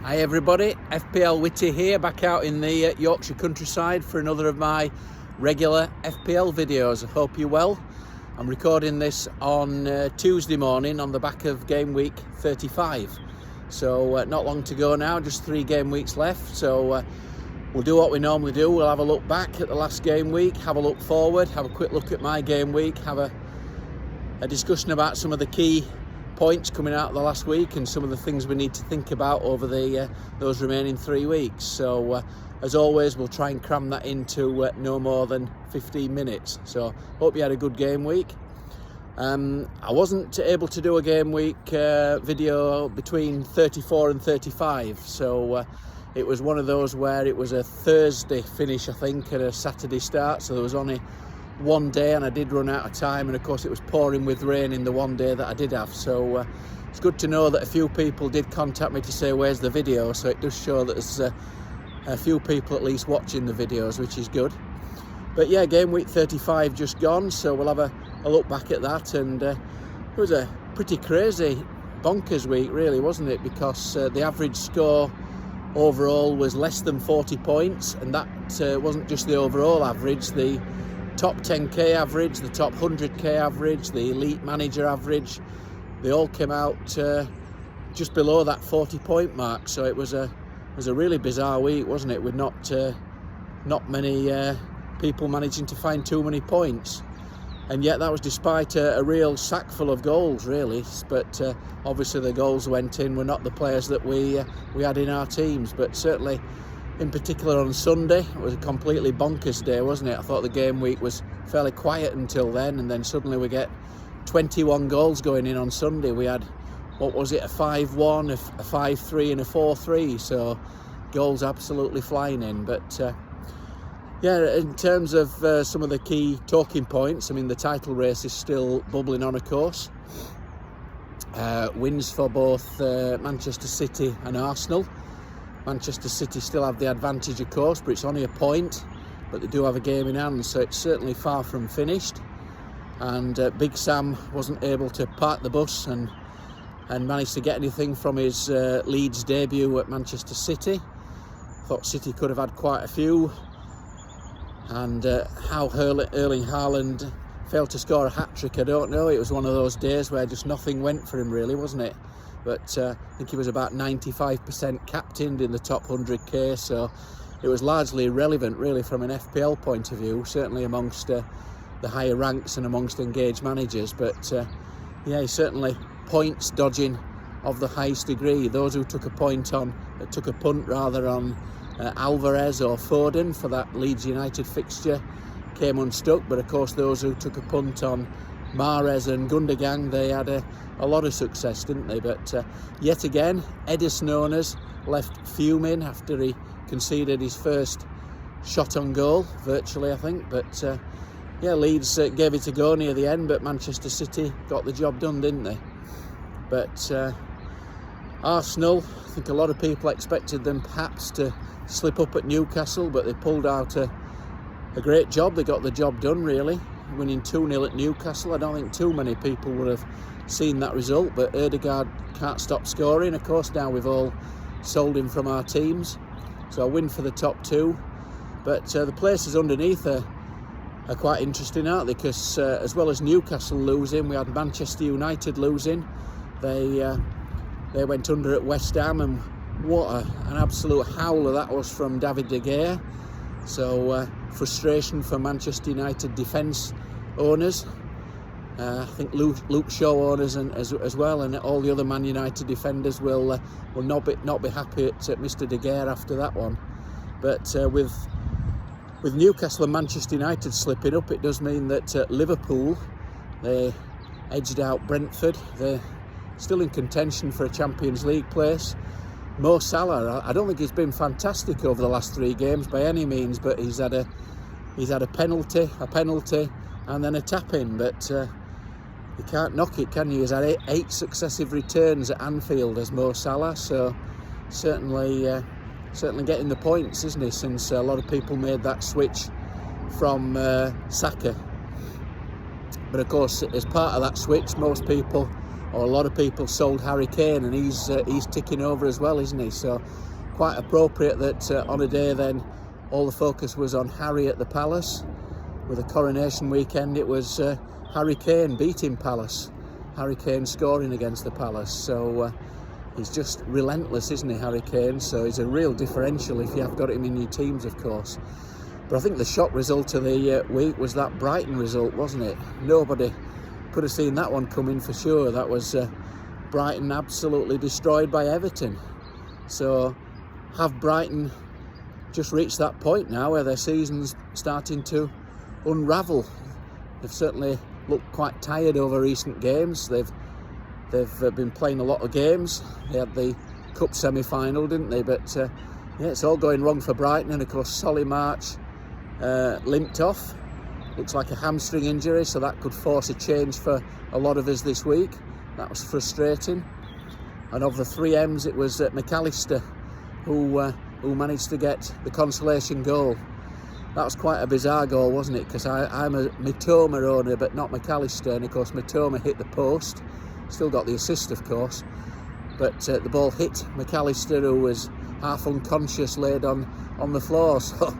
Hi everybody, FPL Witty here, back out in the Yorkshire countryside for another of my regular FPL videos. I hope you're well. I'm recording this on Tuesday morning on the back of game week 35. So not long to go now, just 3 game weeks left. So we'll do what we normally do. We'll have a look back at the last game week, have a look forward, have a quick look at my game week, have a discussion about some of the key points coming out of the last week and some of the things we need to think about over those remaining 3 weeks. So as always, we'll try and cram that into no more than 15 minutes. So hope you had a good game week. I wasn't able to do a game week video between 34 and 35, so it was one of those where it was a Thursday finish, I think, and a Saturday start, so there was only one day and I did run out of time, and of course it was pouring with rain in the one day that I did have. So it's good to know that a few people did contact me to say where's the video, so it does show that there's a few people at least watching the videos, which is good. But yeah, game week 35 just gone, so we'll have a look back at that. And it was a pretty crazy bonkers week really, wasn't it, because the average score overall was less than 40 points, and that wasn't just the overall average. The top 10k average, the top 100k average, the elite manager average, they all came out just below that 40 point mark. So it was a really bizarre week, wasn't it, with not many people managing to find too many points. And yet that was despite a real sack full of goals really, but obviously the goals went in were not the players that we had in our teams. But certainly in particular on Sunday, it was a completely bonkers day, wasn't it? I thought the game week was fairly quiet until then, and then suddenly we get 21 goals going in on Sunday. We had, what was it, a 5-1, a 5-3 and a 4-3, so goals absolutely flying in. But yeah, in terms of some of the key talking points, I mean, the title race is still bubbling on, of course. Wins for both Manchester City and Arsenal. Manchester City still have the advantage, of course, but it's only a point, but they do have a game in hand, so it's certainly far from finished. And Big Sam wasn't able to park the bus and manage to get anything from his Leeds debut at Manchester City. Thought City could have had quite a few. And how Erling Haaland failed to score a hat-trick, I don't know. It was one of those days where just nothing went for him really, wasn't it? But I think he was about 95% captained in the top 100k, so it was largely irrelevant really from an FPL point of view, certainly amongst the higher ranks and amongst engaged managers. But yeah, certainly points dodging of the highest degree. Those who took a punt on Alvarez or Foden for that Leeds United fixture came unstuck, but of course those who took a punt on Mahrez and Gundogan, they had a lot of success, didn't they? But yet again, Edison owners left fuming after he conceded his first shot on goal, virtually I think. But yeah, Leeds gave it a go near the end, but Manchester City got the job done, didn't they? But Arsenal, I think a lot of people expected them perhaps to slip up at Newcastle, but they pulled out a great job. They got the job done really, winning 2-0 at Newcastle. I don't think too many people would have seen that result, but Ødegaard can't stop scoring. Of course, now we've all sold him from our teams, so a win for the top 2. But the places underneath are quite interesting, aren't they? Because as well as Newcastle losing, we had Manchester United losing. They went under at West Ham, and what an absolute howler that was from David De Gea. So frustration for Manchester United defence owners. I think Luke Shaw owners as well, and all the other Man United defenders will not be happy at Mr De Gea after that one. But with Newcastle and Manchester United slipping up, it does mean that Liverpool, they edged out Brentford. They're still in contention for a Champions League place. Mo Salah, I don't think he's been fantastic over the last 3 games by any means, but he's had a penalty, and then a tap-in. But you can't knock it, can you? He's had 8 successive returns at Anfield as Mo Salah, so certainly getting the points, isn't he? Since a lot of people made that switch from Saka. But of course, as part of that switch, most people or a lot of people sold Harry Kane, and he's ticking over as well, isn't he? So quite appropriate that on a day then all the focus was on Harry at the Palace. With a coronation weekend, it was Harry Kane beating Palace, Harry Kane scoring against the Palace. So he's just relentless, isn't he, Harry Kane? So he's a real differential if you have got him in your teams, of course. But I think the shock result of the week was that Brighton result, wasn't it? Nobody could have seen that one coming for sure. That was Brighton absolutely destroyed by Everton. So have Brighton just reached that point now where their season's starting to unravel? They've certainly looked quite tired over recent games. They've been playing a lot of games. They had the cup semi-final, didn't they? But yeah, it's all going wrong for Brighton. And of course, Solly March limped off. Looks like a hamstring injury, so that could force a change for a lot of us this week. That was frustrating. And of the 3 M's, it was McAllister who managed to get the consolation goal. That was quite a bizarre goal, wasn't it? Because I'm a Mitoma owner, but not McAllister. And of course, Mitoma hit the post. Still got the assist, of course. But the ball hit McAllister, who was half unconscious, laid on the floor. So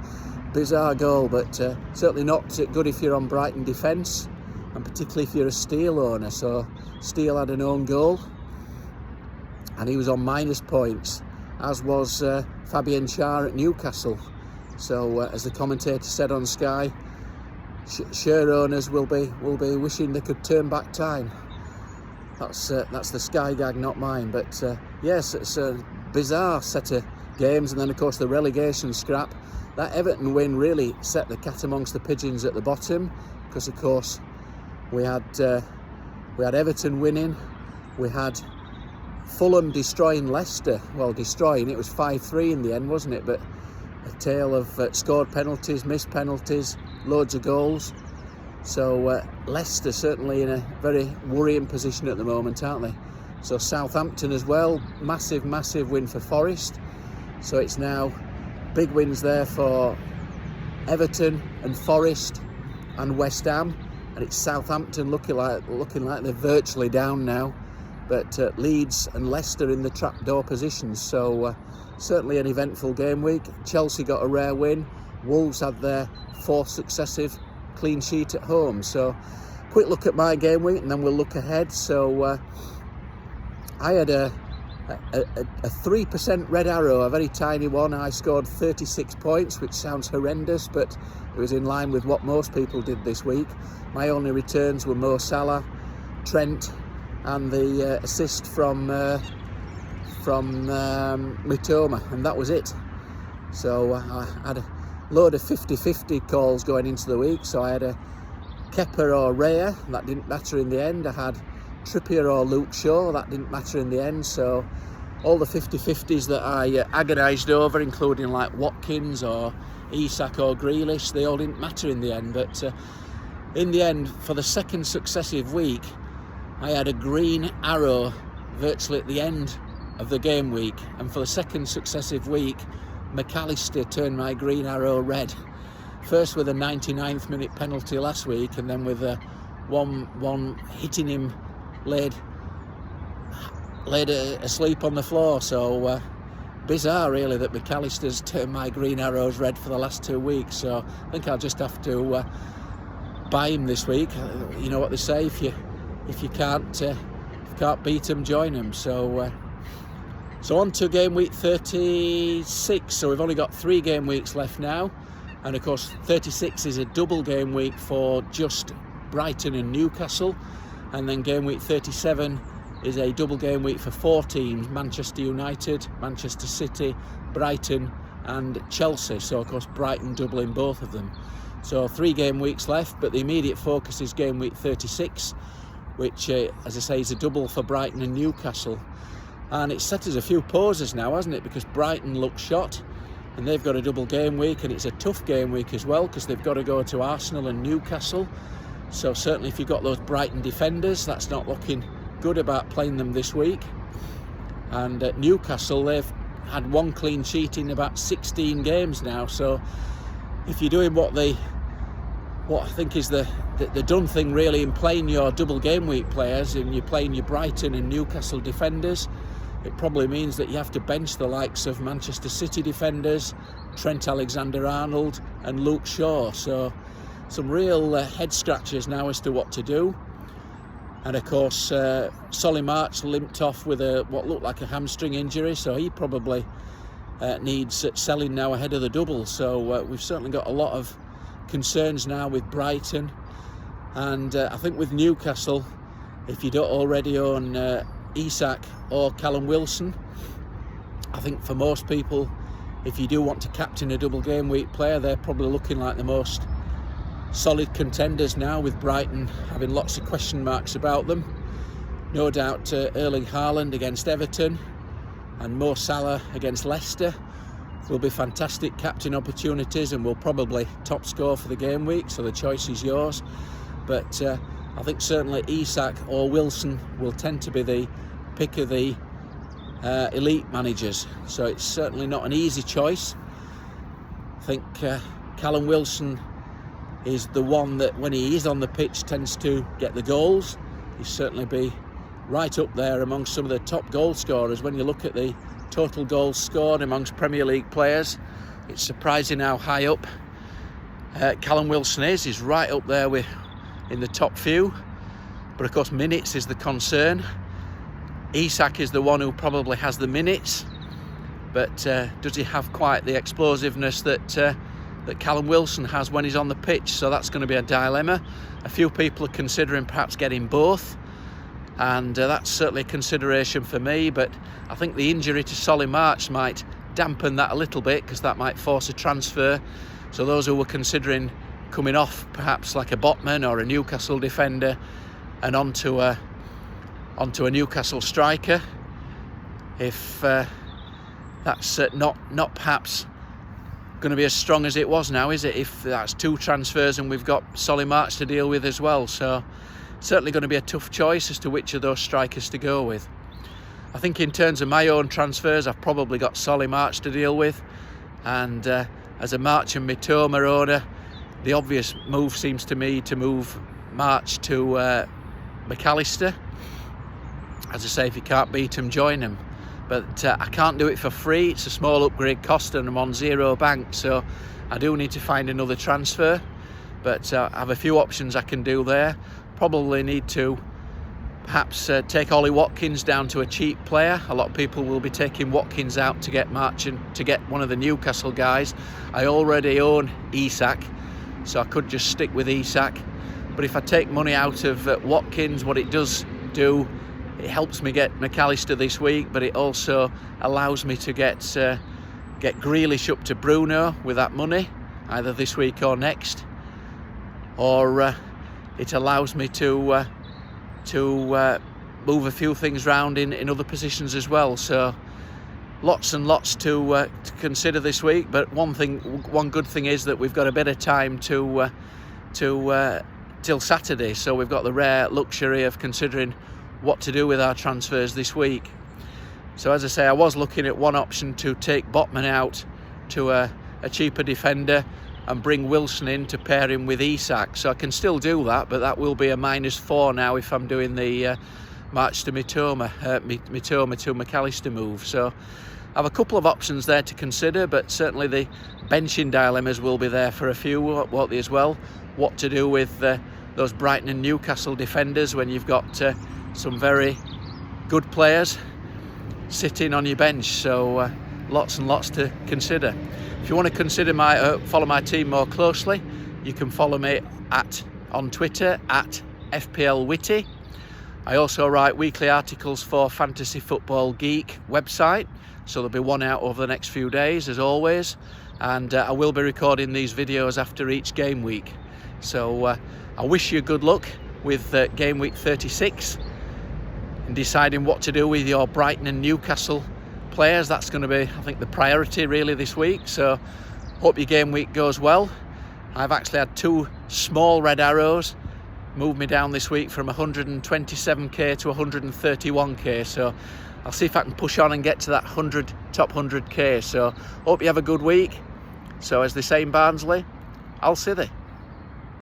bizarre goal, but certainly not good if you're on Brighton defence, and particularly if you're a Steele owner. So Steele had an own goal, and he was on minus points, as was Fabian Schär at Newcastle. So as the commentator said on Sky, share owners will be wishing they could turn back time. That's the Sky gag, not mine. But yes, it's a bizarre set of games, and then of course the relegation scrap. That Everton win really set the cat amongst the pigeons at the bottom, because of course we had Everton winning, we had Fulham destroying Leicester. Well, destroying, it was 5-3 in the end, wasn't it? But a tale of scored penalties, missed penalties, loads of goals. So Leicester certainly in a very worrying position at the moment, aren't they? So Southampton as well, massive win for Forest. So it's now big wins there for Everton and Forest and West Ham, and it's Southampton looking like they're virtually down now. But Leeds and Leicester in the trapdoor positions. So certainly an eventful game week. Chelsea got a rare win. Wolves had their 4th successive clean sheet at home. So quick look at my game week, and then we'll look ahead. So I had a 3% red arrow, a very tiny one. I scored 36 points, which sounds horrendous, but it was in line with what most people did this week. My only returns were Mo Salah, Trent, and the assist from Mitoma, and that was it. So I had a load of 50-50 calls going into the week. So I had a Kepa or Raya, that didn't matter in the end. I had Trippier or Luke Shaw, that didn't matter in the end. So all the 50-50s that I agonised over, including like Watkins or Isak or Grealish, they all didn't matter in the end. But in the end, for the 2nd successive week, I had a green arrow virtually at the end of the game week, and for the 2nd successive week, McAllister turned my green arrow red. First with a 99th minute penalty last week, and then with a one hitting him laid asleep on the floor. So bizarre really that McAllister's turned my green arrows red for the last 2 weeks. So I think I'll just have to buy him this week. You know what they say, if you can't beat them, join them. So on to game week 36. So we've only got 3 game weeks left now, and of course 36 is a double game week for just Brighton and Newcastle, and then game week 37 is a double game week for 4 teams: Manchester United, Manchester City, Brighton and Chelsea. So of course Brighton doubling both of them. So 3 game weeks left, but the immediate focus is game week 36, which as I say is a double for Brighton and Newcastle. And it's set us a few poses now, hasn't it? Because Brighton look shot, and they've got a double game week, and it's a tough game week as well, because they've got to go to Arsenal and Newcastle. So certainly if you've got those Brighton defenders, that's not looking good about playing them this week. And at Newcastle, they've had 1 clean sheet in about 16 games now. So if you're doing what what I think is the done thing really in playing your double game week players, and you're playing your Brighton and Newcastle defenders, it probably means that you have to bench the likes of Manchester City defenders, Trent Alexander-Arnold and Luke Shaw. So some real head scratchers now as to what to do. And of course, Solly March limped off with what looked like a hamstring injury, so he probably needs selling now ahead of the double. So we've certainly got a lot of concerns now with Brighton, and I think with Newcastle, if you don't already own Isak or Callum Wilson, I think for most people, if you do want to captain a double game week player, they're probably looking like the most solid contenders now, with Brighton having lots of question marks about them. No doubt Erling Haaland against Everton and Mo Salah against Leicester will be fantastic captain opportunities and will probably top score for the game week, so the choice is yours. But I think certainly Isak or Wilson will tend to be the pick of the elite managers, so it's certainly not an easy choice. I think Callum Wilson is the one that, when he is on the pitch, tends to get the goals. He'll certainly be right up there amongst some of the top goal scorers. When you look at the total goals scored amongst Premier League players, it's surprising how high up Callum Wilson is. He's right up there in the top few. But of course, minutes is the concern. Isak is the one who probably has the minutes, but does he have quite the explosiveness that Callum Wilson has when he's on the pitch? So that's going to be a dilemma. A few people are considering perhaps getting both, and that's certainly a consideration for me. But I think the injury to Solly March might dampen that a little bit, because that might force a transfer. So those who were considering coming off perhaps like a Botman or a Newcastle defender and onto a Newcastle striker, if that's not perhaps going to be as strong as it was now, is it? If that's two transfers and we've got Solly March to deal with as well. So certainly going to be a tough choice as to which of those strikers to go with. I think in terms of my own transfers, I've probably got Solly March to deal with, and as a March and Mitoma owner, the obvious move seems to me to move March to McAllister. As I say, if you can't beat him, join him. But I can't do it for free. It's a small upgrade cost and I'm on zero bank, so I do need to find another transfer. But I have a few options I can do there. Probably need to perhaps take Ollie Watkins down to a cheap player. A lot of people will be taking Watkins out to get March and to get one of the Newcastle guys. I already own Isak, so I could just stick with Isak. But if I take money out of Watkins, what it does do, it helps me get McAllister this week, but it also allows me to get Grealish up to Bruno with that money, either this week or next. Or it allows me to move a few things around in other positions as well. So lots and lots to consider this week. But one good thing is that we've got a bit of time till Saturday, so we've got the rare luxury of considering what to do with our transfers this week. So as I say, I was looking at one option to take Botman out to a cheaper defender and bring Wilson in to pair him with Isak. So I can still do that, but that will be a -4 now if I'm doing the March to Mitoma to McAllister move. So I have a couple of options there to consider, but certainly the benching dilemmas will be there for a few, won't they, as well? What to do with those Brighton and Newcastle defenders when you've got some very good players sitting on your bench. So lots and lots to consider. If you want to consider follow my team more closely, you can follow me on Twitter at FPL Witty. I also write weekly articles for Fantasy Football Geek website, so there'll be one out over the next few days as always, and I will be recording these videos after each game week. So I wish you good luck with game week 36 and deciding what to do with your Brighton and Newcastle players. That's going to be, I think, the priority really this week. So hope your game week goes well. I've actually had 2 small red arrows move me down this week from 127k to 131k, so I'll see if I can push on and get to that top 100k. So hope you have a good week. So as they say in Barnsley, I'll see thee.